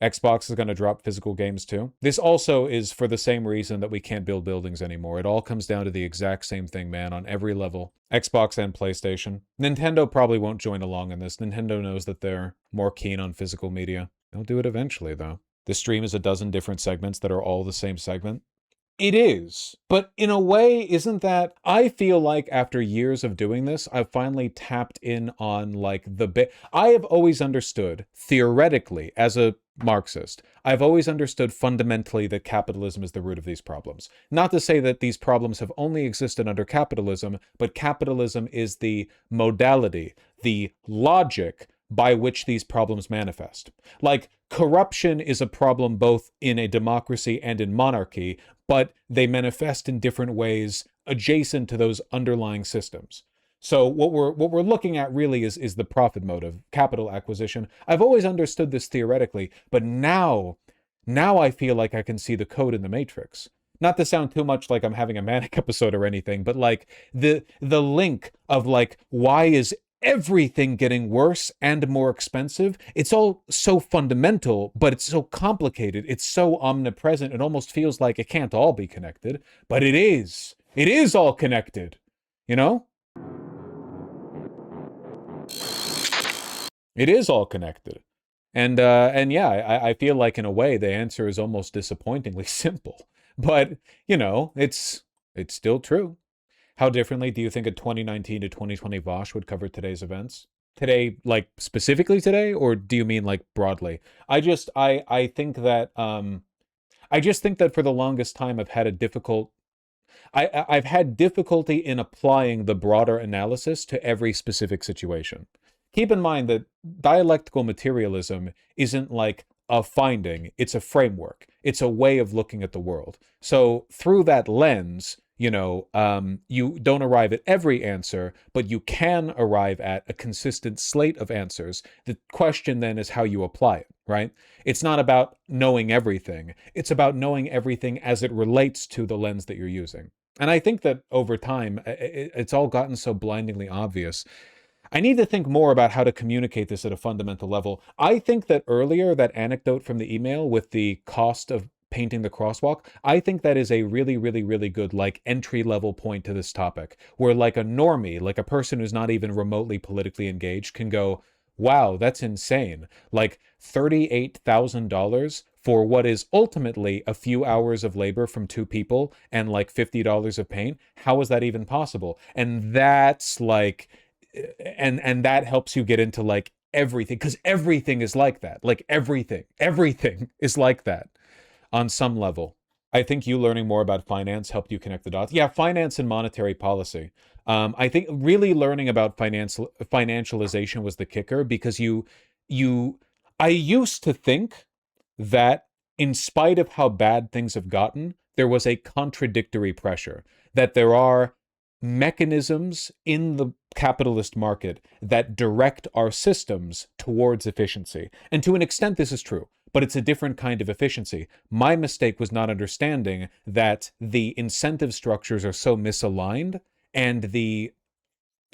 Xbox is going to drop physical games too. This also is for the same reason that we can't build buildings anymore. It all comes down to the exact same thing, man, on every level. Xbox and PlayStation. Nintendo probably won't join along in this. Nintendo knows that they're more keen on physical media. They'll do it eventually, though. The stream is a dozen different segments that are all the same segment. It is. But in a way, isn't that... I feel like after years of doing this, I've finally tapped in on, like, the bit... I have always understood, theoretically, as a Marxist, I've always understood fundamentally that capitalism is the root of these problems. Not to say that these problems have only existed under capitalism, but capitalism is the modality, the logic by which these problems manifest. Like, corruption is a problem both in a democracy and in monarchy, but they manifest in different ways adjacent to those underlying systems. So what we're looking at really is the profit motive, capital acquisition. I've always understood this theoretically, but now I feel like I can see the code in the matrix. Not to sound too much like I'm having a manic episode or anything, but like the link of like, why is everything getting worse and more expensive? It's all so fundamental, but it's so complicated. It's so omnipresent. It almost feels like it can't all be connected, but it is. It is all connected, you know? It is all connected. And yeah, I feel like in a way the answer is almost disappointingly simple. But, you know, it's still true. How differently do you think a 2019 to 2020 Vosh would cover today's events? Today, like specifically today, or do you mean like broadly? I think that I just think that for the longest time I've had I've had difficulty in applying the broader analysis to every specific situation. Keep in mind that dialectical materialism isn't like a finding, it's a framework. It's a way of looking at the world. So through that lens, you know, you don't arrive at every answer, but you can arrive at a consistent slate of answers. The question then is how you apply it, right? It's not about knowing everything. It's about knowing everything as it relates to the lens that you're using. And I think that over time, it's all gotten so blindingly obvious. I need to think more about how to communicate this at a fundamental level. I think that earlier, that anecdote from the email with the cost of painting the crosswalk, I think that is a really, really, really good, like, entry-level point to this topic, where, like, a normie, like a person who's not even remotely politically engaged can go, wow, that's insane. Like, $38,000 for what is ultimately a few hours of labor from two people and, like, $50 of paint? How is that even possible? And that's, like... And that helps you get into like everything, because everything is like that. Like everything is like that on some level. I think you learning more about finance helped you connect the dots. Yeah, finance and monetary policy. I think really learning about financialization was the kicker, because I used to think that in spite of how bad things have gotten, there was a contradictory pressure, that there are mechanisms in the capitalist market that direct our systems towards efficiency. And to an extent, this is true, but it's a different kind of efficiency. My mistake was not understanding that the incentive structures are so misaligned, and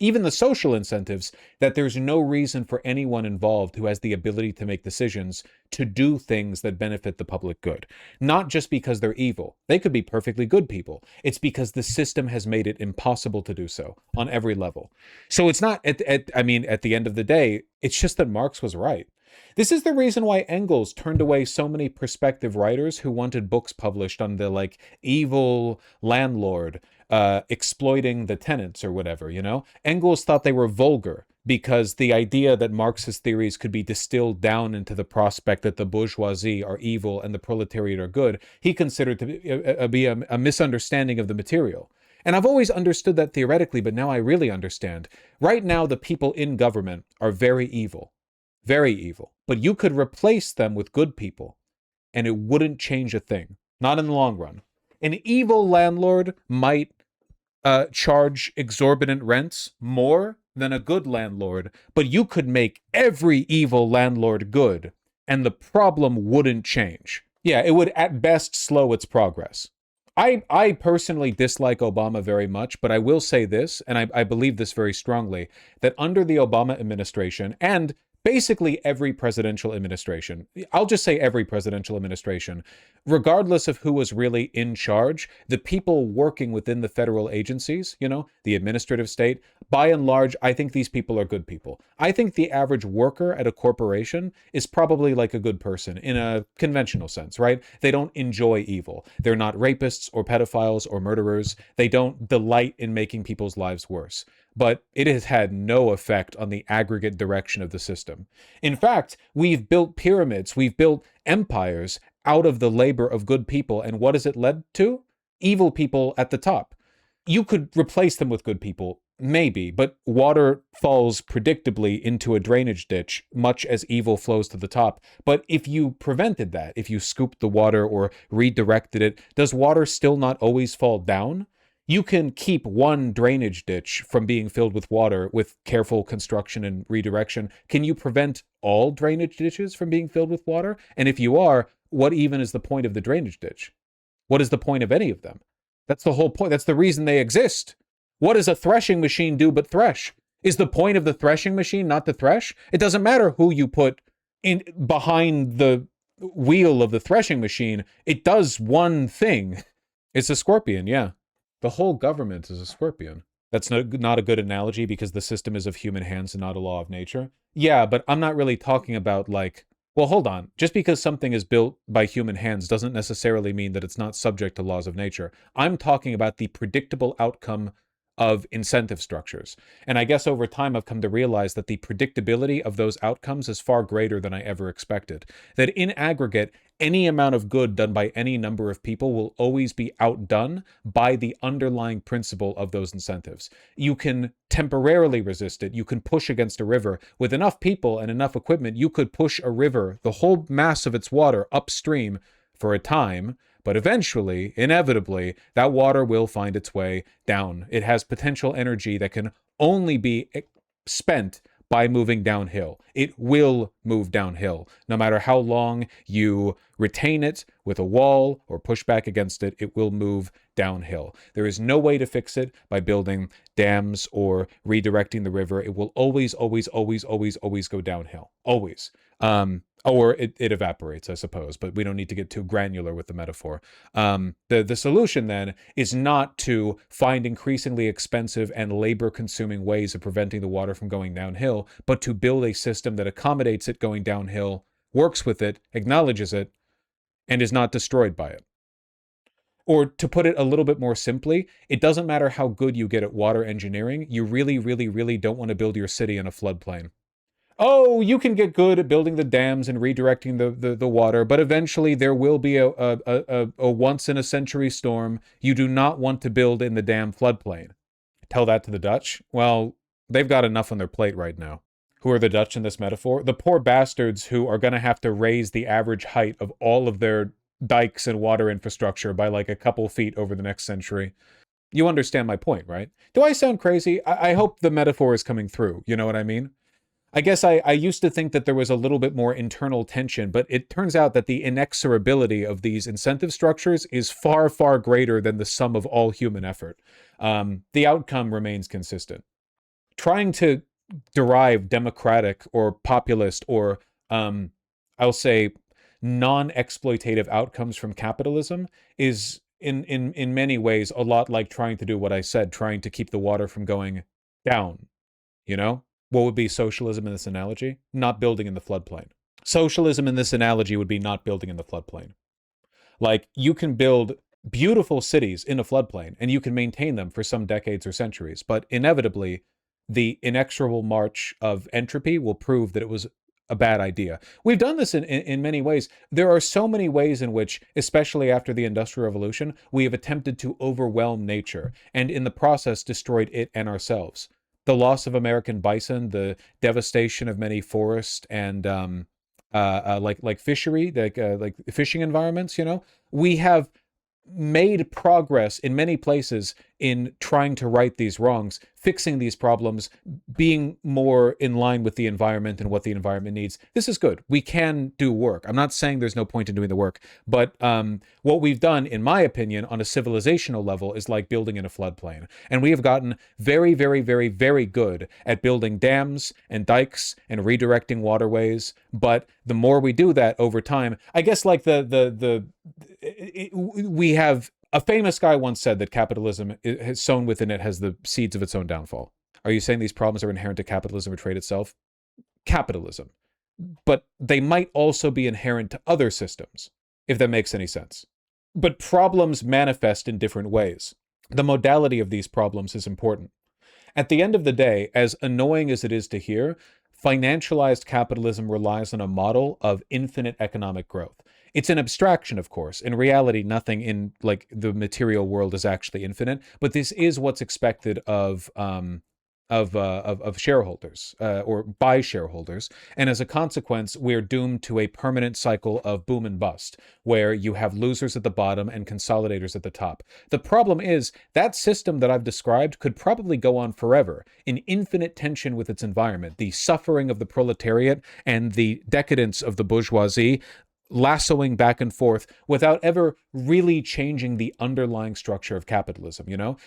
even the social incentives, that there's no reason for anyone involved who has the ability to make decisions to do things that benefit the public good. Not just because they're evil. They could be perfectly good people. It's because the system has made it impossible to do so on every level. So it's not, at the end of the day, it's just that Marx was right. This is the reason why Engels turned away so many prospective writers who wanted books published on the, like, evil landlord exploiting the tenants or whatever, you know? Engels thought they were vulgar because the idea that Marxist theories could be distilled down into the prospect that the bourgeoisie are evil and the proletariat are good, he considered to be a misunderstanding of the material. And I've always understood that theoretically, but now I really understand. Right now, the people in government are very evil. Very evil. But you could replace them with good people, and it wouldn't change a thing. Not in the long run. An evil landlord might charge exorbitant rents more than a good landlord, but you could make every evil landlord good, and the problem wouldn't change. Yeah, it would at best slow its progress. I personally dislike Obama very much, but I will say this, and I believe this very strongly, that under the Obama administration, and basically every presidential administration, I'll just say every presidential administration, regardless of who was really in charge, the people working within the federal agencies, the administrative state, by and large, I think these people are good people. I think the average worker at a corporation is probably like a good person in a conventional sense, right? They don't enjoy evil. They're not rapists or pedophiles or murderers. They don't delight in making people's lives worse. But it has had no effect on the aggregate direction of the system. In fact, we've built pyramids, we've built empires out of the labor of good people, and what has it led to? Evil people at the top. You could replace them with good people, maybe, but water falls predictably into a drainage ditch, much as evil flows to the top. But if you prevented that, if you scooped the water or redirected it, does water still not always fall down? You can keep one drainage ditch from being filled with water with careful construction and redirection. Can you prevent all drainage ditches from being filled with water? And if you are, what even is the point of the drainage ditch? What is the point of any of them? That's the whole point. That's the reason they exist. What does a threshing machine do but thresh? Is the point of the threshing machine not to thresh? It doesn't matter who you put in behind the wheel of the threshing machine. It does one thing. It's a scorpion, yeah. The whole government is a scorpion. That's not a good analogy because the system is of human hands and not a law of nature. Yeah, but I'm not really talking about well, hold on. Just because something is built by human hands doesn't necessarily mean that it's not subject to laws of nature. I'm talking about the predictable outcome of incentive structures. And I guess over time I've come to realize that the predictability of those outcomes is far greater than I ever expected. That in aggregate, any amount of good done by any number of people will always be outdone by the underlying principle of those incentives. You can temporarily resist it. You can push against a river. With enough people and enough equipment, you could push a river, the whole mass of its water, upstream for a time. But eventually, inevitably, that water will find its way down. It has potential energy that can only be spent by moving downhill. It will move downhill. No matter how long you retain it with a wall or push back against it, it will move downhill. There is no way to fix it by building dams or redirecting the river. It will always, always, always, always, always go downhill. Always. Or it evaporates, I suppose, but we don't need to get too granular with the metaphor. The solution then is not to find increasingly expensive and labor-consuming ways of preventing the water from going downhill, but to build a system that accommodates it going downhill, works with it, acknowledges it, and is not destroyed by it. Or to put it a little bit more simply, it doesn't matter how good you get at water engineering, you really, really, really don't want to build your city in a floodplain. Oh, you can get good at building the dams and redirecting the water, but eventually there will be a once-in-a-century storm. You do not want to build in the damn floodplain. Tell that to the Dutch? Well, they've got enough on their plate right now. Who are the Dutch in this metaphor? The poor bastards who are going to have to raise the average height of all of their dikes and water infrastructure by like a couple feet over the next century. You understand my point, right? Do I sound crazy? I hope the metaphor is coming through. You know what I mean? I guess I used to think that there was a little bit more internal tension, but it turns out that the inexorability of these incentive structures is far, far greater than the sum of all human effort. The outcome remains consistent. Trying to derive democratic or populist or, I'll say, non-exploitative outcomes from capitalism is, in many ways, a lot like trying to do what I said, trying to keep the water from going down, you know? What would be socialism in this analogy? Not building in the floodplain. Socialism in this analogy would be not building in the floodplain. Like, you can build beautiful cities in a floodplain, and you can maintain them for some decades or centuries, but inevitably, the inexorable march of entropy will prove that it was a bad idea. We've done this in many ways. There are so many ways in which, especially after the Industrial Revolution, we have attempted to overwhelm nature, and in the process destroyed it and ourselves. The loss of American bison, the devastation of many forests, and like fishery, like fishing environments. We have made progress in many places in trying to right these wrongs, fixing these problems, being more in line with the environment and what the environment needs. This is good. We can do work. I'm not saying there's no point in doing the work, but what we've done, in my opinion, on a civilizational level is like building in a floodplain. And we have gotten very, very, very, very good at building dams and dikes and redirecting waterways. But the more we do that over time, I guess like we have a famous guy once said that capitalism has sown within it has the seeds of its own downfall. Are you saying these problems are inherent to capitalism or trade itself? Capitalism. But they might also be inherent to other systems, if that makes any sense. But problems manifest in different ways. The modality of these problems is important. At the end of the day, as annoying as it is to hear, financialized capitalism relies on a model of infinite economic growth. It's an abstraction, of course. In reality, nothing in like the material world is actually infinite, but this is what's expected of shareholders or by shareholders, and as a consequence, we're doomed to a permanent cycle of boom and bust, where you have losers at the bottom and consolidators at the top. The problem is that system that I've described could probably go on forever, in infinite tension with its environment, the suffering of the proletariat and the decadence of the bourgeoisie, lassoing back and forth without ever really changing the underlying structure of capitalism.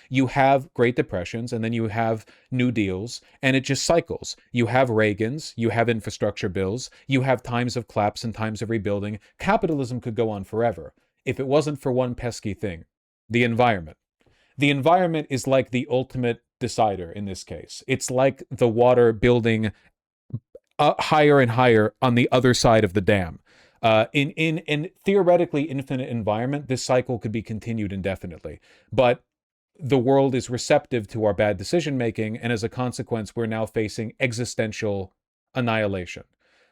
You have Great Depressions, and then you have New Deals, and it just cycles. You have Reagans, you have infrastructure bills, you have times of collapse and times of rebuilding. Capitalism could go on forever if it wasn't for one pesky thing: the environment. The environment is like the ultimate decider in this case. It's like the water building higher and higher on the other side of the dam. In theoretically infinite environment, this cycle could be continued indefinitely. But the world is receptive to our bad decision making, and as a consequence, we're now facing existential annihilation,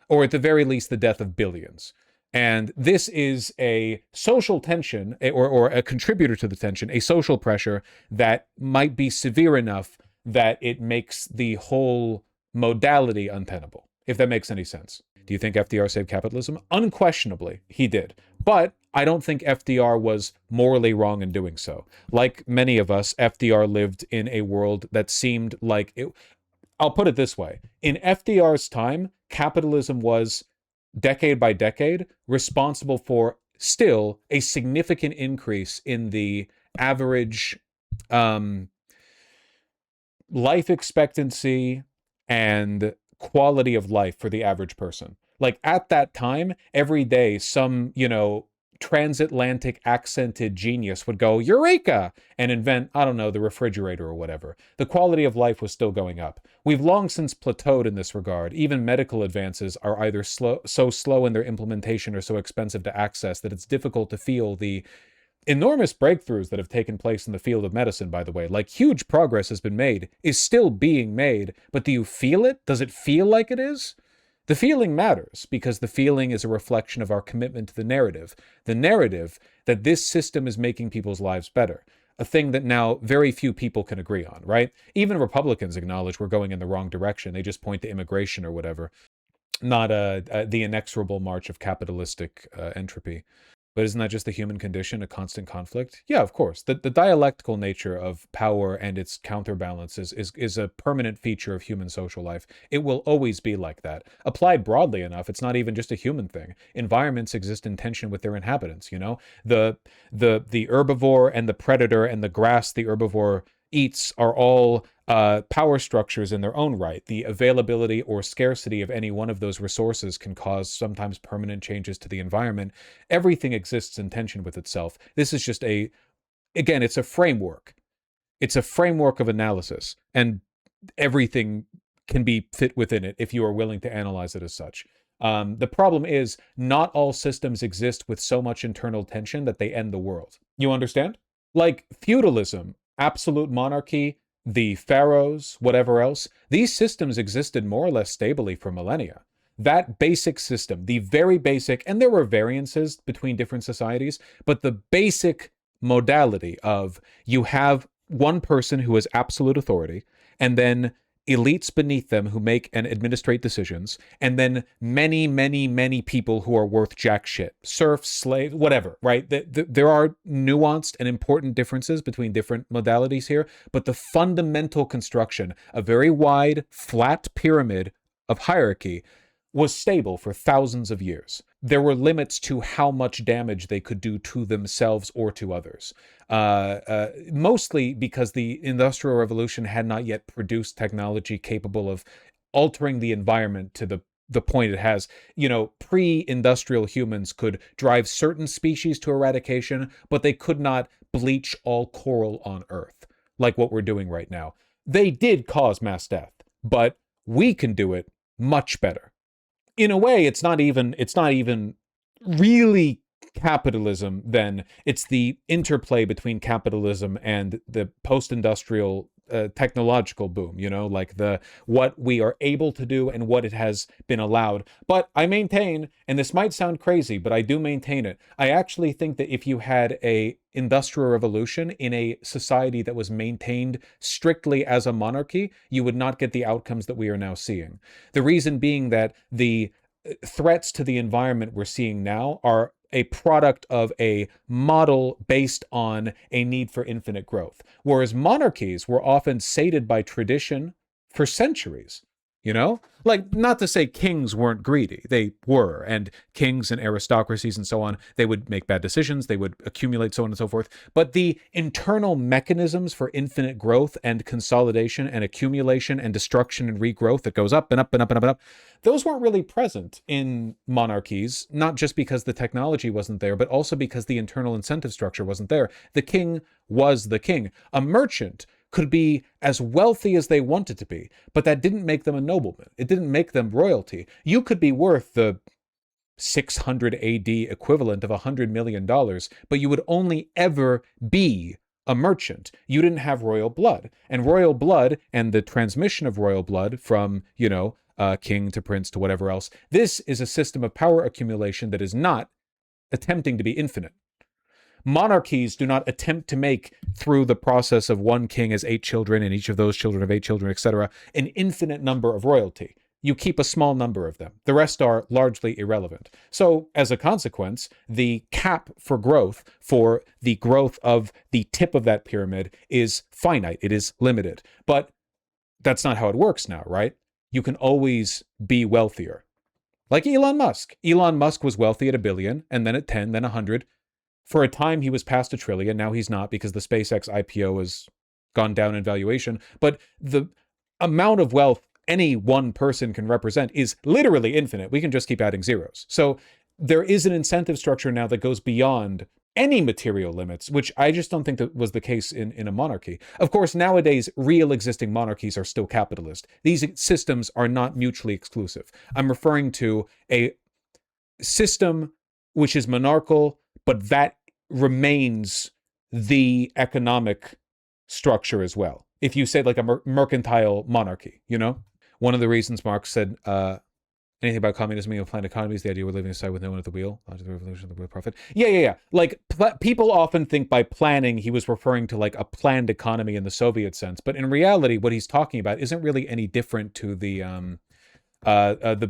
or at the very least, the death of billions. And this is a social tension, or a contributor to the tension, a social pressure that might be severe enough that it makes the whole modality untenable, if that makes any sense. Do you think FDR saved capitalism? Unquestionably, he did. But I don't think FDR was morally wrong in doing so. Like many of us, FDR lived in a world that seemed like it. I'll put it this way. In FDR's time, capitalism was, decade by decade, responsible for still a significant increase in the average life expectancy and quality of life for the average person. Like at that time, every day, some, transatlantic accented genius would go, Eureka! And invent, I don't know, the refrigerator or whatever. The quality of life was still going up. We've long since plateaued in this regard. Even medical advances are either so slow in their implementation or so expensive to access that it's difficult to feel the enormous breakthroughs that have taken place in the field of medicine, by the way. Like, huge progress has been made, is still being made, but do you feel it? Does it feel like it is? The feeling matters, because the feeling is a reflection of our commitment to the narrative that this system is making people's lives better, a thing that now very few people can agree on, right? Even Republicans acknowledge we're going in the wrong direction. They just point to immigration or whatever, not the inexorable march of capitalistic entropy. But isn't that just the human condition, a constant conflict? Yeah, of course. The dialectical nature of power and its counterbalances is a permanent feature of human social life. It will always be like that. Applied broadly enough, it's not even just a human thing. Environments exist in tension with their inhabitants, The herbivore and the predator and the grass the herbivore eats are all power structures in their own right. The availability or scarcity of any one of those resources can cause sometimes permanent changes to the environment. Everything exists in tension with itself. This is just it's a framework. It's a framework of analysis, and everything can be fit within it if you are willing to analyze it as such. The problem is not all systems exist with so much internal tension that they end the world. You understand? Like feudalism, absolute monarchy, the pharaohs, whatever else, these systems existed more or less stably for millennia. That basic system, the very basic, and there were variances between different societies, but the basic modality of you have one person who has absolute authority, and then elites beneath them who make and administrate decisions, and then many, many, many people who are worth jack shit. Serfs, slaves, whatever, right? There are nuanced and important differences between different modalities here, but the fundamental construction, a very wide, flat pyramid of hierarchy, was stable for thousands of years. There were limits to how much damage they could do to themselves or to others. Mostly because the Industrial Revolution had not yet produced technology capable of altering the environment to the point it has. Pre-industrial humans could drive certain species to eradication, but they could not bleach all coral on Earth, like what we're doing right now. They did cause mass death, but we can do it much better. In a way, it's not even really capitalism then. It's the interplay between capitalism and the post-industrial technological boom, like what we are able to do and what it has been allowed. But I maintain, and this might sound crazy, but I do maintain it, I actually think that if you had a industrial revolution in a society that was maintained strictly as a monarchy, you would not get the outcomes that we are now seeing. The reason being that the threats to the environment we're seeing now are a product of a model based on a need for infinite growth. Whereas monarchies were often sated by tradition for centuries. Like, not to say kings weren't greedy. They were. And kings and aristocracies and so on, they would make bad decisions. They would accumulate, so on and so forth. But the internal mechanisms for infinite growth and consolidation and accumulation and destruction and regrowth that goes up and up and up and up and up, those weren't really present in monarchies, not just because the technology wasn't there, but also because the internal incentive structure wasn't there. The king was the king. A merchant could be as wealthy as they wanted to be, but that didn't make them a nobleman. It didn't make them royalty. You could be worth the 600 AD equivalent of $100 million, but you would only ever be a merchant. You didn't have royal blood. And royal blood and the transmission of royal blood from, king to prince to whatever else, this is a system of power accumulation that is not attempting to be infinite. Monarchies do not attempt to make, through the process of one king as 8 children, and each of those children have 8 children, etc., an infinite number of royalty. You keep a small number of them. The rest are largely irrelevant. So, as a consequence, the cap for growth, for the growth of the tip of that pyramid, is finite. It is limited. But that's not how it works now, right? You can always be wealthier. Like Elon Musk. Elon Musk was wealthy at $1 billion, and then at 10, then 100. For a time, he was past $1 trillion. Now he's not, because the SpaceX IPO has gone down in valuation. But the amount of wealth any one person can represent is literally infinite. We can just keep adding zeros. So there is an incentive structure now that goes beyond any material limits, which I just don't think that was the case in a monarchy. Of course, nowadays, real existing monarchies are still capitalist. These systems are not mutually exclusive. I'm referring to a system which is monarchical, but that remains the economic structure as well. If you say like a mercantile monarchy, One of the reasons Marx said anything about communism being a planned economy is the idea we're living aside with no one at the wheel. Logic of the revolution, the wheel profit. Yeah. Like, people often think by planning he was referring to like a planned economy in the Soviet sense. But in reality, what he's talking about isn't really any different to the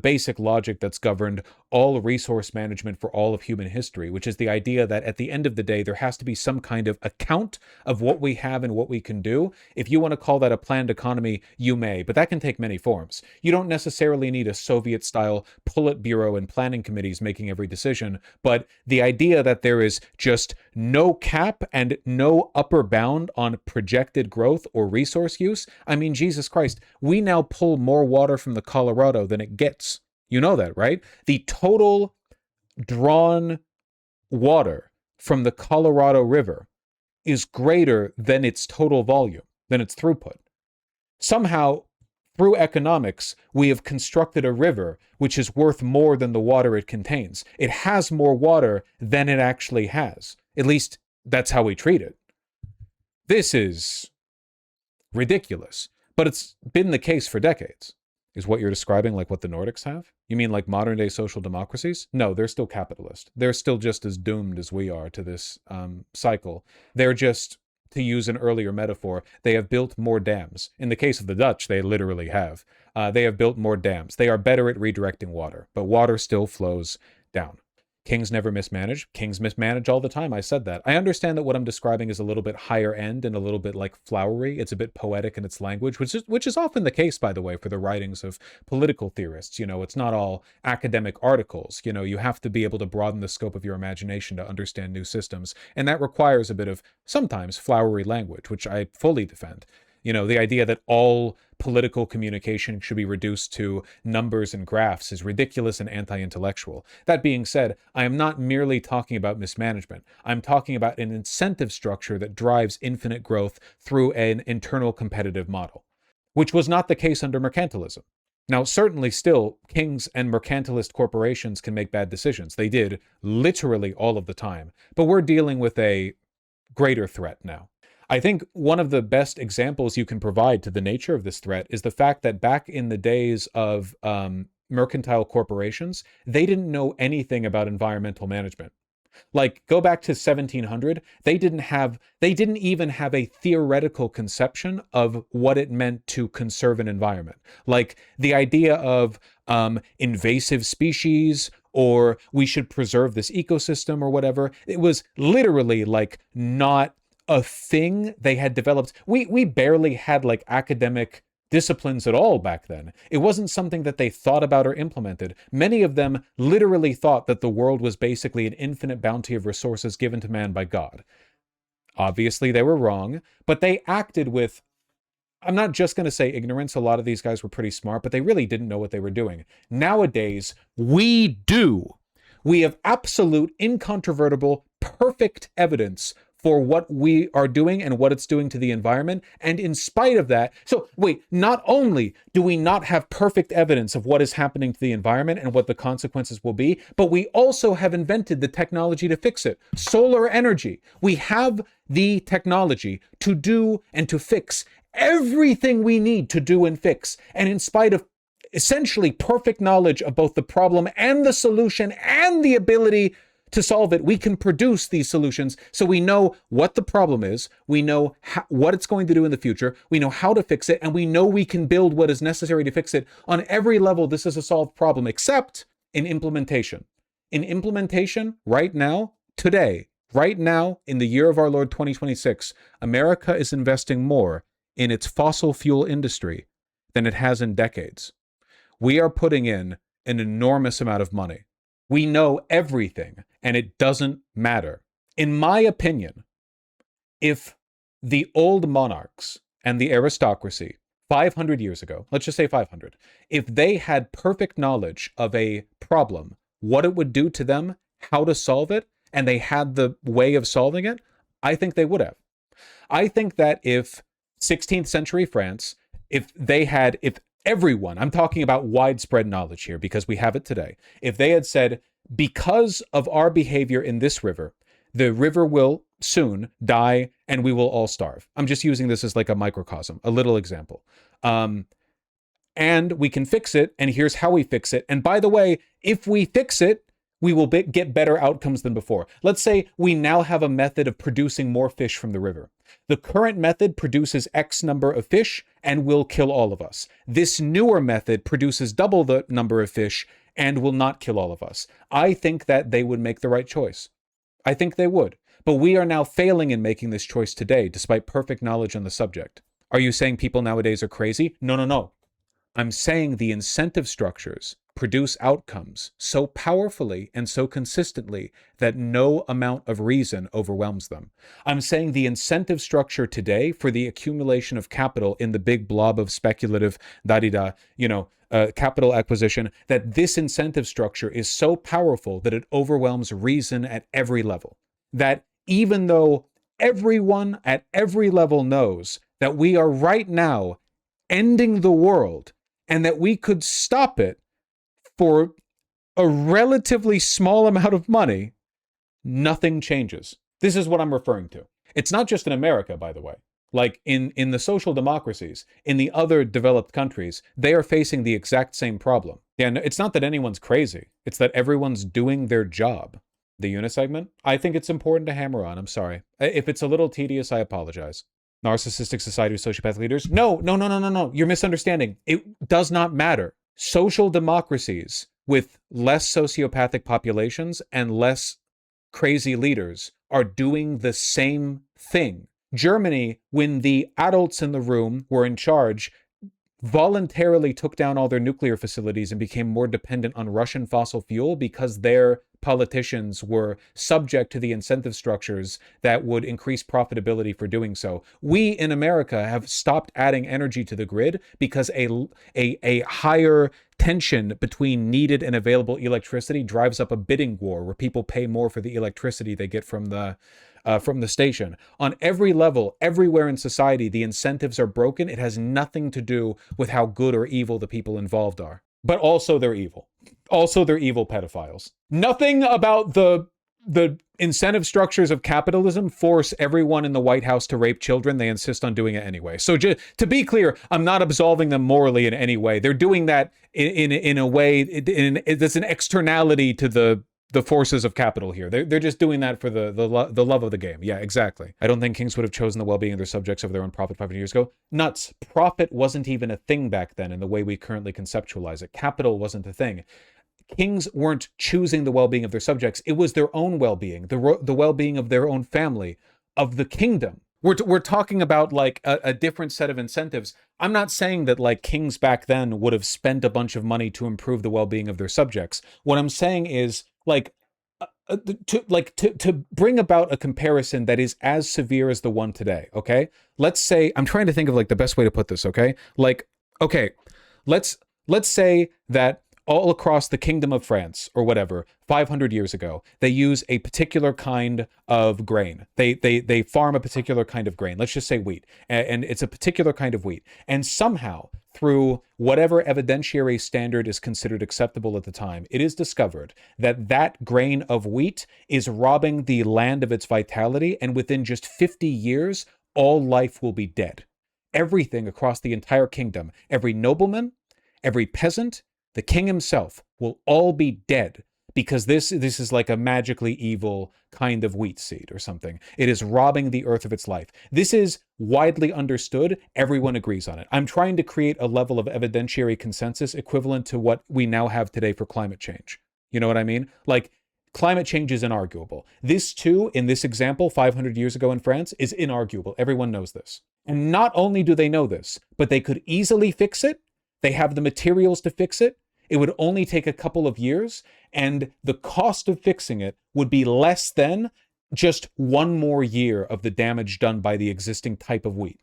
basic logic that's governed all resource management for all of human history, which is the idea that at the end of the day, there has to be some kind of account of what we have and what we can do. If you want to call that a planned economy, you may, but that can take many forms. You don't necessarily need a Soviet-style Politburo and planning committees making every decision, but the idea that there is just no cap and no upper bound on projected growth or resource use. I mean, Jesus Christ, we now pull more water from the Colorado than it gets. You know that, right? The total drawn water from the Colorado River is greater than its total volume, than its throughput. Somehow, through economics, we have constructed a river which is worth more than the water it contains. It has more water than it actually has. At least, that's how we treat it. This is ridiculous. But it's been the case for decades. Is what you're describing like what the Nordics have? You mean like modern day social democracies? No, they're still capitalist. They're still just as doomed as we are to this cycle. They're just to use an earlier metaphor, they have built more dams. In the case of the Dutch, they literally have. They have built more dams. They are better at redirecting water, but water still flows down. Kings never mismanage. Kings mismanage all the time. I said that. I understand that what I'm describing is a little bit higher end and a little bit like flowery. It's a bit poetic in its language, which is often the case, by the way, for the writings of political theorists. You know, it's not all academic articles. You know, you have to be able to broaden the scope of your imagination to understand new systems, and that requires a bit of sometimes flowery language, which I fully defend. You know, the idea that all political communication should be reduced to numbers and graphs is ridiculous and anti-intellectual. That being said, I am not merely talking about mismanagement. I'm talking about an incentive structure that drives infinite growth through an internal competitive model, which was not the case under mercantilism. Now, certainly still, kings and mercantilist corporations can make bad decisions. They did literally all of the time. But we're dealing with a greater threat now. I think one of the best examples you can provide to the nature of this threat is the fact that back in the days of mercantile corporations, they didn't know anything about environmental management. Like, go back to 1700, they didn't even have a theoretical conception of what it meant to conserve an environment. Like the idea of invasive species, or we should preserve this ecosystem or whatever. It was literally like not a thing they had developed. We barely had like academic disciplines at all back then. It wasn't something that they thought about or implemented. Many of them literally thought that the world was basically an infinite bounty of resources given to man by God. Obviously, they were wrong, but they acted with, I'm not just going to say ignorance. A lot of these guys were pretty smart, but they really didn't know what they were doing. Nowadays, we do. We have absolute, incontrovertible, perfect evidence for what we are doing and what it's doing to the environment. And in spite of that, so wait, not only do we not have perfect evidence of what is happening to the environment and what the consequences will be, but we also have invented the technology to fix it. Solar energy. We have the technology to do and to fix everything we need to do and fix. And in spite of essentially perfect knowledge of both the problem and the solution and the ability to solve it, we can produce these solutions. So we know what the problem is, we know what it's going to do in the future, we know how to fix it, and we know we can build what is necessary to fix it. On every level, this is a solved problem, except in implementation. In implementation, right now, today, right now, in the year of our Lord 2026, America is investing more in its fossil fuel industry than it has in decades. We are putting in an enormous amount of money. We know everything, and it doesn't matter. In my opinion, if the old monarchs and the aristocracy 500 years ago, let's just say 500, if they had perfect knowledge of a problem, what it would do to them, how to solve it, and they had the way of solving it, I think they would have. I think that if 16th century France, if everyone, I'm talking about widespread knowledge here because we have it today. If they had said, because of our behavior in this river, the river will soon die and we will all starve. I'm just using this as like a microcosm, a little example. And we can fix it, and here's how we fix it. And by the way, if we fix it, we will get better outcomes than before. Let's say we now have a method of producing more fish from the river. The current method produces X number of fish and will kill all of us. This newer method produces double the number of fish and will not kill all of us. I think that they would make the right choice. I think they would. But we are now failing in making this choice today, despite perfect knowledge on the subject. Are you saying people nowadays are crazy? No. I'm saying the incentive structures produce outcomes so powerfully and so consistently that no amount of reason overwhelms them. I'm saying the incentive structure today for the accumulation of capital in the big blob of speculative capital acquisition, that this incentive structure is so powerful that it overwhelms reason at every level. That even though everyone at every level knows that we are right now ending the world and that we could stop it for a relatively small amount of money, nothing changes. This is what I'm referring to. It's not just in America, by the way. Like in the social democracies, in the other developed countries, they are facing the exact same problem. And it's not that anyone's crazy. It's that everyone's doing their job. The unisegment? I think it's important to hammer on. I'm sorry. If it's a little tedious, I apologize. Narcissistic society of sociopathic leaders? No. You're misunderstanding. It does not matter. Social democracies with less sociopathic populations and less crazy leaders are doing the same thing. Germany, when the adults in the room were in charge, voluntarily took down all their nuclear facilities and became more dependent on Russian fossil fuel because their politicians were subject to the incentive structures that would increase profitability for doing so. We in America have stopped adding energy to the grid because a higher tension between needed and available electricity drives up a bidding war where people pay more for the electricity they get from the station. On every level, everywhere in society, the incentives are broken. It has nothing to do with how good or evil the people involved are. But also they're evil. Also they're evil pedophiles. Nothing about the incentive structures of capitalism force everyone in the White House to rape children. They insist on doing it anyway. So to be clear, I'm not absolving them morally in any way. They're doing that in a way, there's an externality to the forces of capital here. They're just doing that for the love of the game. Yeah, exactly. I don't think kings would have chosen the well-being of their subjects over their own profit 500 years ago. Nuts. Profit wasn't even a thing back then in the way we currently conceptualize it. Capital wasn't a thing. Kings weren't choosing the well-being of their subjects. It was their own well-being, the well-being of their own family, of the kingdom. We're talking about like a different set of incentives. I'm not saying that like kings back then would have spent a bunch of money to improve the well-being of their subjects. What I'm saying is like to bring about a comparison that is as severe as the one today. Okay, let's say I'm trying to think of like the best way to put this. Okay, like okay, let's say that all across the kingdom of France or whatever, 500 years ago, they use a particular kind of grain. They farm a particular kind of grain. Let's just say wheat. And it's a particular kind of wheat. And somehow, through whatever evidentiary standard is considered acceptable at the time, it is discovered that that grain of wheat is robbing the land of its vitality. And within just 50 years, all life will be dead. Everything across the entire kingdom, every nobleman, every peasant, the king himself will all be dead because this is like a magically evil kind of wheat seed or something. It is robbing the earth of its life. This is widely understood. Everyone agrees on it. I'm trying to create a level of evidentiary consensus equivalent to what we now have today for climate change. You know what I mean? Like, climate change is inarguable. This too, in this example, 500 years ago in France, is inarguable. Everyone knows this. And not only do they know this, but they could easily fix it. They have the materials to fix it. It would only take a couple of years, and the cost of fixing it would be less than just one more year of the damage done by the existing type of wheat.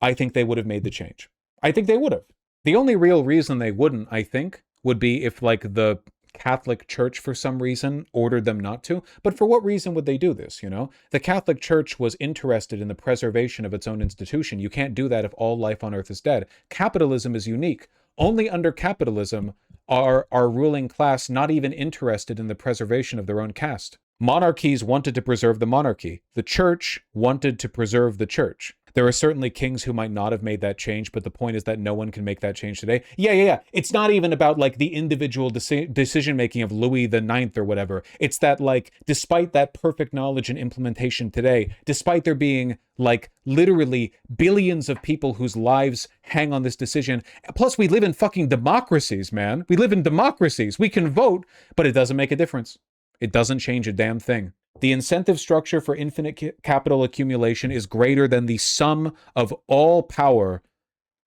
I think they would have made the change. I think they would have. The only real reason they wouldn't, I think, would be if like the Catholic Church for some reason ordered them not to. But for what reason would they do this, you know? The Catholic Church was interested in the preservation of its own institution. You can't do that if all life on earth is dead. Capitalism is unique. Only under capitalism are our ruling class not even interested in the preservation of their own caste. Monarchies wanted to preserve the monarchy. The church wanted to preserve the church. There are certainly kings who might not have made that change, but the point is that no one can make that change today. Yeah. It's not even about like the individual decision-making of Louis the Ninth or whatever. It's that like, despite that perfect knowledge and implementation today, despite there being like literally billions of people whose lives hang on this decision. Plus we live in fucking democracies, man. We live in democracies. We can vote, but it doesn't make a difference. It doesn't change a damn thing. The incentive structure for infinite capital accumulation is greater than the sum of all power,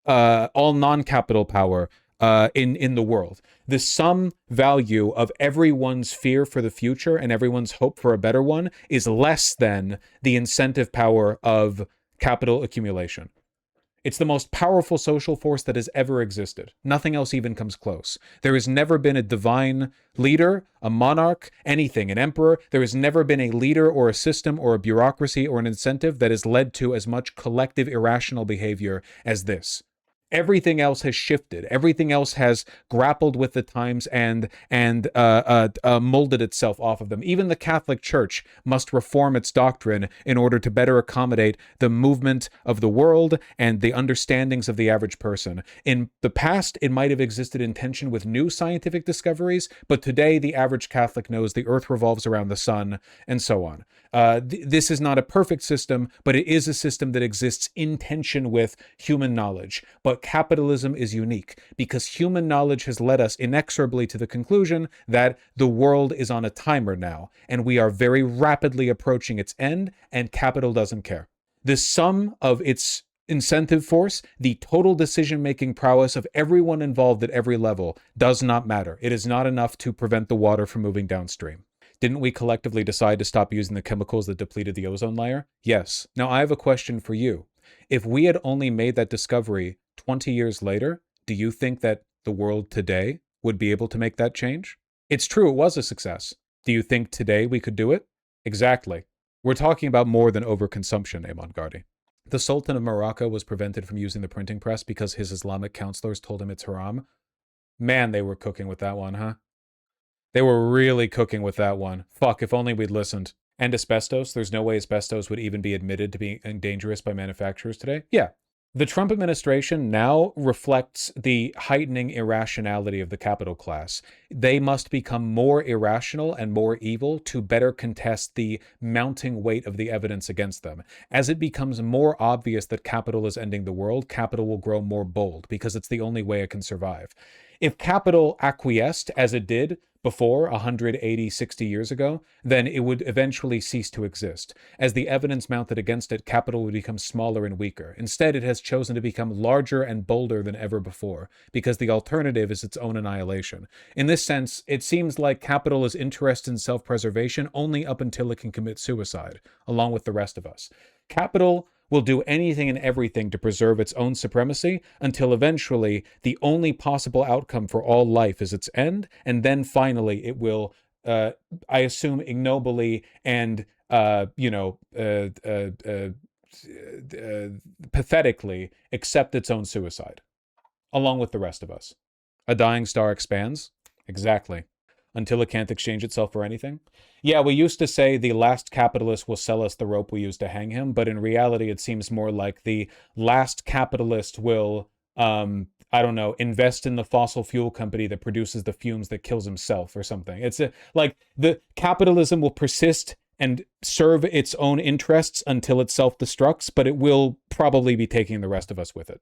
all non-capital power in the world. The sum value of everyone's fear for the future and everyone's hope for a better one is less than the incentive power of capital accumulation. It's the most powerful social force that has ever existed. Nothing else even comes close. There has never been a divine leader, a monarch, anything, an emperor. There has never been a leader or a system or a bureaucracy or an incentive that has led to as much collective irrational behavior as this. Everything else has shifted. Everything else has grappled with the times and molded itself off of them. Even the Catholic Church must reform its doctrine in order to better accommodate the movement of the world and the understandings of the average person. In the past, it might have existed in tension with new scientific discoveries, but today the average Catholic knows the earth revolves around the sun, and so on. This is not a perfect system, but it is a system that exists in tension with human knowledge. But capitalism is unique because human knowledge has led us inexorably to the conclusion that the world is on a timer now, and we are very rapidly approaching its end, and capital doesn't care. The sum of its incentive force, the total decision-making prowess of everyone involved at every level, does not matter. It is not enough to prevent the water from moving downstream. Didn't we collectively decide to stop using the chemicals that depleted the ozone layer? Yes. Now I have a question for you. If we had only made that discovery 20 years later, do you think that the world today would be able to make that change? It's true, it was a success. Do you think today we could do it? Exactly. We're talking about more than overconsumption, Imam Gardi. The Sultan of Morocco was prevented from using the printing press because his Islamic counselors told him it's haram. Man, they were cooking with that one, huh? They were really cooking with that one. Fuck, if only we'd listened. And asbestos, there's no way asbestos would even be admitted to being dangerous by manufacturers today. Yeah. The Trump administration now reflects the heightening irrationality of the capital class. They must become more irrational and more evil to better contest the mounting weight of the evidence against them. As it becomes more obvious that capital is ending the world, capital will grow more bold because it's the only way it can survive. If capital acquiesced, as it did before 180, 60 years ago, then it would eventually cease to exist. As the evidence mounted against it, capital would become smaller and weaker. Instead, it has chosen to become larger and bolder than ever before, because the alternative is its own annihilation. In this sense, it seems like capital is interested in self-preservation only up until it can commit suicide, along with the rest of us. Capital will do anything and everything to preserve its own supremacy until eventually the only possible outcome for all life is its end, and then finally it will, I assume, ignobly and, pathetically accept its own suicide, along with the rest of us. A dying star expands? Exactly. Until it can't exchange itself for anything? Yeah, we used to say the last capitalist will sell us the rope we used to hang him, but in reality it seems more like the last capitalist will, invest in the fossil fuel company that produces the fumes that kills himself or something. It's like the capitalism will persist and serve its own interests until it self-destructs, but it will probably be taking the rest of us with it.